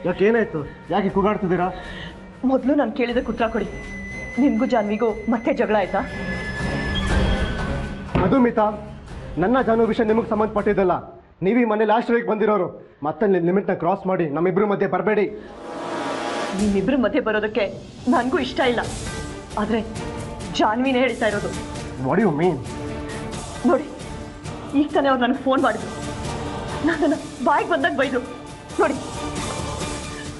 ಯಾಕೆ ಏನಾಯ್ತು? ಯಾಕೆ ಕೂಗಾಡ್ತಿದ್ದೀರಾ? ಮೊದಲು ನಾನು ಕೇಳಿದ ಉತ್ತರ ಕೊಡಿ. ನಿಮಗೂ ಜಾನ್ವಿಗೂ ಮತ್ತೆ ಜಗಳ ಆಯ್ತಾ? ಮಧುಮಿತಾ, ನನ್ನ ಜಾನು ವಿಷಯ ನಿಮಗೆ ಸಂಬಂಧಪಟ್ಟಿದ್ದಲ್ಲ. ನೀವು ಈ ಮನೆ ಲಾಸ್ಟ್ ವೀಕ್ ಬಂದಿರೋರು. ಮತ್ತೆ ಲಿಮಿಟ್ನ ಕ್ರಾಸ್ ಮಾಡಿ ನಮ್ಮಿಬ್ಬರ ಮಧ್ಯೆ ಬರಬೇಡಿ. ನಿಮ್ಮಿಬ್ಬರ ಮಧ್ಯೆ ಬರೋದಕ್ಕೆ ನನಗೂ ಇಷ್ಟ ಇಲ್ಲ. ಆದರೆ ಜಾನ್ವಿನೇ ಹೇಳ್ತಾ ಇರೋದು. What you mean? ನೋಡಿ, ಈಗ ತಾನೇ ಅವ್ರು ನನಗೆ ಫೋನ್ ಮಾಡಿದ್ರು. ನನ್ನನ್ನು ಬಾಯಿಗೆ ಬಂದಾಗ ಬೈದ್ರು. ನೋಡಿ,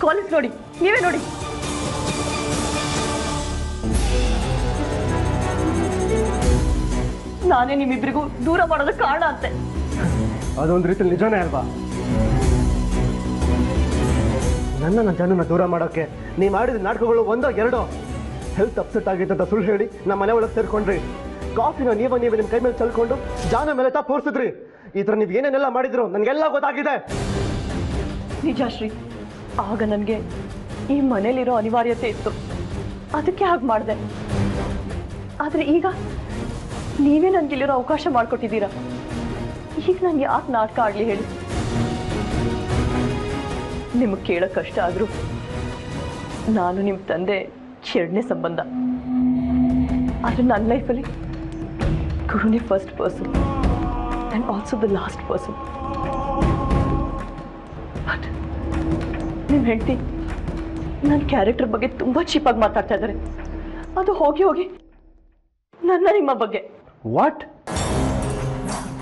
ಕಾಲೇಜ್ ನೋಡಿ, ನೀವೇ ನೋಡಿ. ನಾನೇ ನಿಮ್ಮಿಬ್ಬರಿಗೂ ದೂರ ಮಾಡೋದಕ್ಕೆ ಕಾರಣ ಅಂತೆ. ಅದೊಂದು ರೀತಿ ನಿಜನೇ ಅಲ್ವಾ? ನನ್ನ ಜನನ ದೂರ ಮಾಡೋಕ್ಕೆ ನೀವು ಮಾಡಿದ ನಾಟಕಗಳು ಒಂದೋ ಎರಡೋ. ಹೆಲ್ತ್ ಅಪ್ಸೆಟ್ ಆಗಿತ್ತು ಅಂತ ಸುಳ್ಳು ಹೇಳಿ ನಮ್ಮ ಮನೆ ಒಳಗೆ ಸೇರ್ಕೊಂಡ್ರಿ. ಕಾಫಿನ ನೀವೇ ನಿಮ್ಮ ಕೈ ಮೇಲೆ ಚಲ್ಕೊಂಡು ಜಾನ ಮೇಲೆ ತಪ್ಪು ಹೊರಿಸಿದ್ರಿ. ಈ ಥರ ನೀವು ಏನೇನೆಲ್ಲ ಮಾಡಿದ್ರು ನನಗೆಲ್ಲ ಗೊತ್ತಾಗಿದೆ. ನಿಜ ಶ್ರೀ, ಆಗ ನನಗೆ ಈ ಮನೇಲಿರೋ ಅನಿವಾರ್ಯತೆ ಇತ್ತು, ಅದಕ್ಕೆ ಹಾಗೆ ಮಾಡಿದೆ. ಆದರೆ ಈಗ ನೀವೇ ನನಗಿಲ್ಲಿರೋ ಅವಕಾಶ ಮಾಡಿಕೊಟ್ಟಿದ್ದೀರಾ. ಈಗ ನನಗೆ ಯಾಕೆ ನಾಟಕ ಆಡಲಿ ಹೇಳಿ? ನಿಮಗೆ ಕೇಳೋಕ್ಕೆ ಕಷ್ಟ ಆದರೂ ನಾನು ನಿಮ್ಮ ತಂದೆ ಎರಡನೇ ಸಂಬಂಧ. ಆದರೆ ನನ್ನ ಲೈಫಲ್ಲಿ ಗುರುನೇ first person and also the last person. But ನಿಮ್ಮ ಹೆಂಡತಿ ನನ್ನ ಕ್ಯಾರೆಕ್ಟರ್ ಬಗ್ಗೆ ತುಂಬ ಚೀಪಾಗಿ ಮಾತಾಡ್ತಾ ಇದ್ದಾರೆ. ಅದು ಹೋಗಿ ಹೋಗಿ ನನ್ನ ನಿಮ್ಮ ಬಗ್ಗೆ. ವಾಟ್?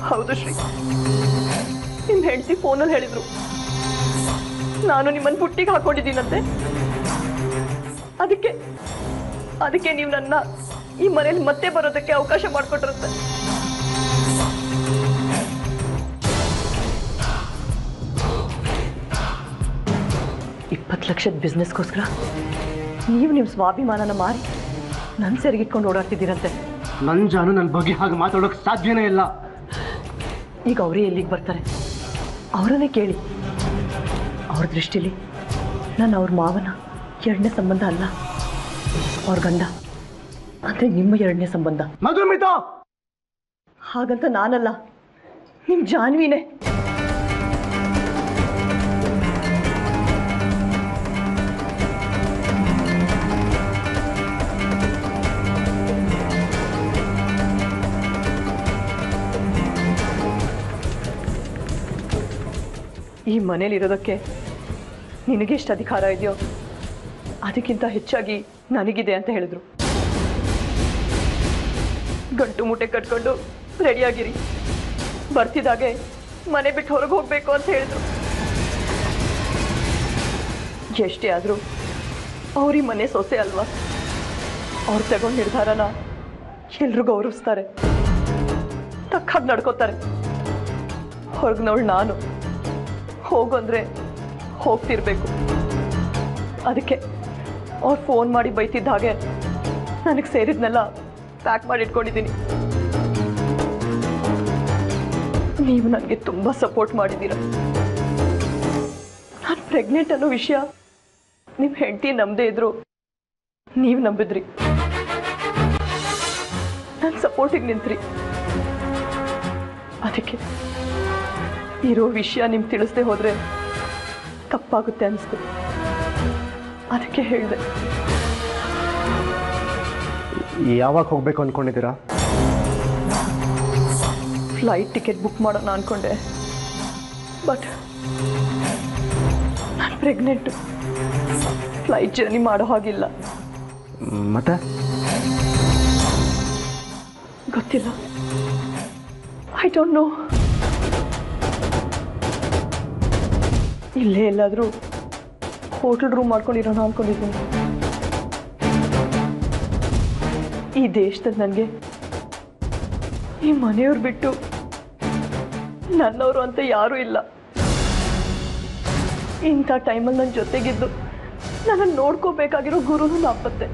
ಹೌದು ಶ್ರೀ, ನಿಮ್ಮ ಹೆಂಡತಿ ಫೋನಲ್ಲಿ ಹೇಳಿದ್ರು ನಾನು ನಿಮ್ಮನ್ನು ಬುಟ್ಟಿಗೆ ಹಾಕೊಂಡಿದ್ದೀನಂತೆ. ಅದಕ್ಕೆ ನೀವು ನನ್ನ ಈ ಮನೇಲಿ ಮತ್ತೆ ಬರೋದಕ್ಕೆ ಅವಕಾಶ ಮಾಡಿಕೊಟ್ಟಿರುತ್ತೆ. 20 ಲಕ್ಷದ ಬಿಸ್ನೆಸ್ಗೋಸ್ಕರ ನೀವು ನಿಮ್ಮ ಸ್ವಾಭಿಮಾನನ ಮಾರಿ ನನ್ನ ಸೆರಗಿಟ್ಕೊಂಡು ಓಡಾಡ್ತಿದ್ದೀರಂತೆ. ನನ್ನ ಜಾನು ನನ್ನ ಬಗ್ಗೆ ಹಾಗೆ ಮಾತಾಡೋಕೆ ಸಾಧ್ಯನೇ ಇಲ್ಲ. ಈಗ ಅವರೇ ಎಲ್ಲಿಗೆ ಬರ್ತಾರೆ? ಅವರನ್ನೇ ಕೇಳಿ. ಅವ್ರ ದೃಷ್ಟಿಲಿ ನಾನು ಅವ್ರ ಮಾವನ ಎರಡನೇ ಸಂಬಂಧ ಅಲ್ಲ, ಅವ್ರ ಗಂಡ ಅಂದರೆ ನಿಮ್ಮ ಎರಡನೇ ಸಂಬಂಧ. ಮಧುಮಿತಾ, ಹಾಗಂತ ನಾನಲ್ಲ, ನಿಮ್ಮ ಜಾನ್ವಿನೇ. ಈ ಮನೇಲಿರೋದಕ್ಕೆ ನಿನಗೆಷ್ಟು ಅಧಿಕಾರ ಇದೆಯೋ ಅದಕ್ಕಿಂತ ಹೆಚ್ಚಾಗಿ ನನಗಿದೆ ಅಂತ ಹೇಳಿದ್ರು. ಗಂಟು ಮೂಟೆ ಕಟ್ಕೊಂಡು ರೆಡಿಯಾಗಿರಿ, ಬರ್ತಿದ್ದಾಗೆ ಮನೆ ಬಿಟ್ಟು ಹೊರಗೆ ಹೋಗಬೇಕು ಅಂತ ಹೇಳಿದ್ರು. ಎಷ್ಟೇ ಆದರೂ ಅವ್ರ ಮನೆ ಸೊಸೆ ಅಲ್ವಾ? ಅವ್ರು ತಗೊಂಡು ನಿರ್ಧಾರನ ಎಲ್ರು ಗೌರವಿಸ್ತಾರೆ, ತಕ್ಕಾಗಿ ನಡ್ಕೋತಾರೆ. ಹೊರಗ್ನವಳು ನಾನು, ಹೋಗಂದ್ರೆ ಹೋಗ್ತಿರ್ಬೇಕು. ಅದಕ್ಕೆ ಅವ್ರು ಫೋನ್ ಮಾಡಿ ಬೈತಿದ್ದ ಹಾಗೆ ನನಗೆ ಸೇರಿದ್ನೆಲ್ಲ ಪ್ಯಾಕ್ ಮಾಡಿ ಇಟ್ಕೊಂಡಿದ್ದೀನಿ. ನೀವು ನನಗೆ ತುಂಬ ಸಪೋರ್ಟ್ ಮಾಡಿದ್ದೀರ. ನಾನು ಪ್ರೆಗ್ನೆಂಟ್ ಅನ್ನೋ ವಿಷಯ ನಿಮ್ಮ ಹೆಂಡತಿ ನಂಬದೇ ಇದ್ರು ನೀವು ನಂಬಿದ್ರಿ, ನನ್ನ ಸಪೋರ್ಟಿಗೆ ನಿಂತ್ರಿ. ಅದಕ್ಕೆ ಇರೋ ವಿಷಯ ನಿಮ್ಗೆ ತಿಳಿಸದೆ ಹೋದರೆ ತಪ್ಪಾಗುತ್ತೆ ಅನಿಸ್ತು, ಅದಕ್ಕೆ ಹೇಳಿದೆ. ಯಾವಾಗ ಹೋಗಬೇಕು ಅಂದ್ಕೊಂಡಿದ್ದೀರಾ? ಫ್ಲೈಟ್ ಟಿಕೆಟ್ ಬುಕ್ ಮಾಡೋಣ ಅಂದ್ಕೊಂಡೆ, ಬಟ್ ನಾನು ಪ್ರೆಗ್ನೆಂಟು, ಫ್ಲೈಟ್ ಜರ್ನಿ ಮಾಡೋ ಹಾಗಿಲ್ಲ. ಮತ್ತೆ ಗೊತ್ತಿಲ್ಲ, ಐ ಡೋಂಟ್ ನೋ. ಇಲ್ಲೇ ಎಲ್ಲಾದರೂ ಹೋಟೆಲ್ ರೂಮ್ ಮಾಡ್ಕೊಂಡಿರೋಣ ಅಂದ್ಕೊಂಡಿದ್ದೀನಿ. ಈ ದೇಶದಲ್ಲಿ ನನಗೆ ಈ ಮನೆಯವ್ರು ಬಿಟ್ಟು ನನ್ನವರು ಅಂತ ಯಾರೂ ಇಲ್ಲ. ಇಂಥ ಟೈಮಲ್ಲಿ ನನ್ನ ಜೊತೆಗಿದ್ದು ನನ್ನನ್ನು ನೋಡ್ಕೋಬೇಕಾಗಿರೋ ಗುರುನು ನಾಪತ್ತೆ.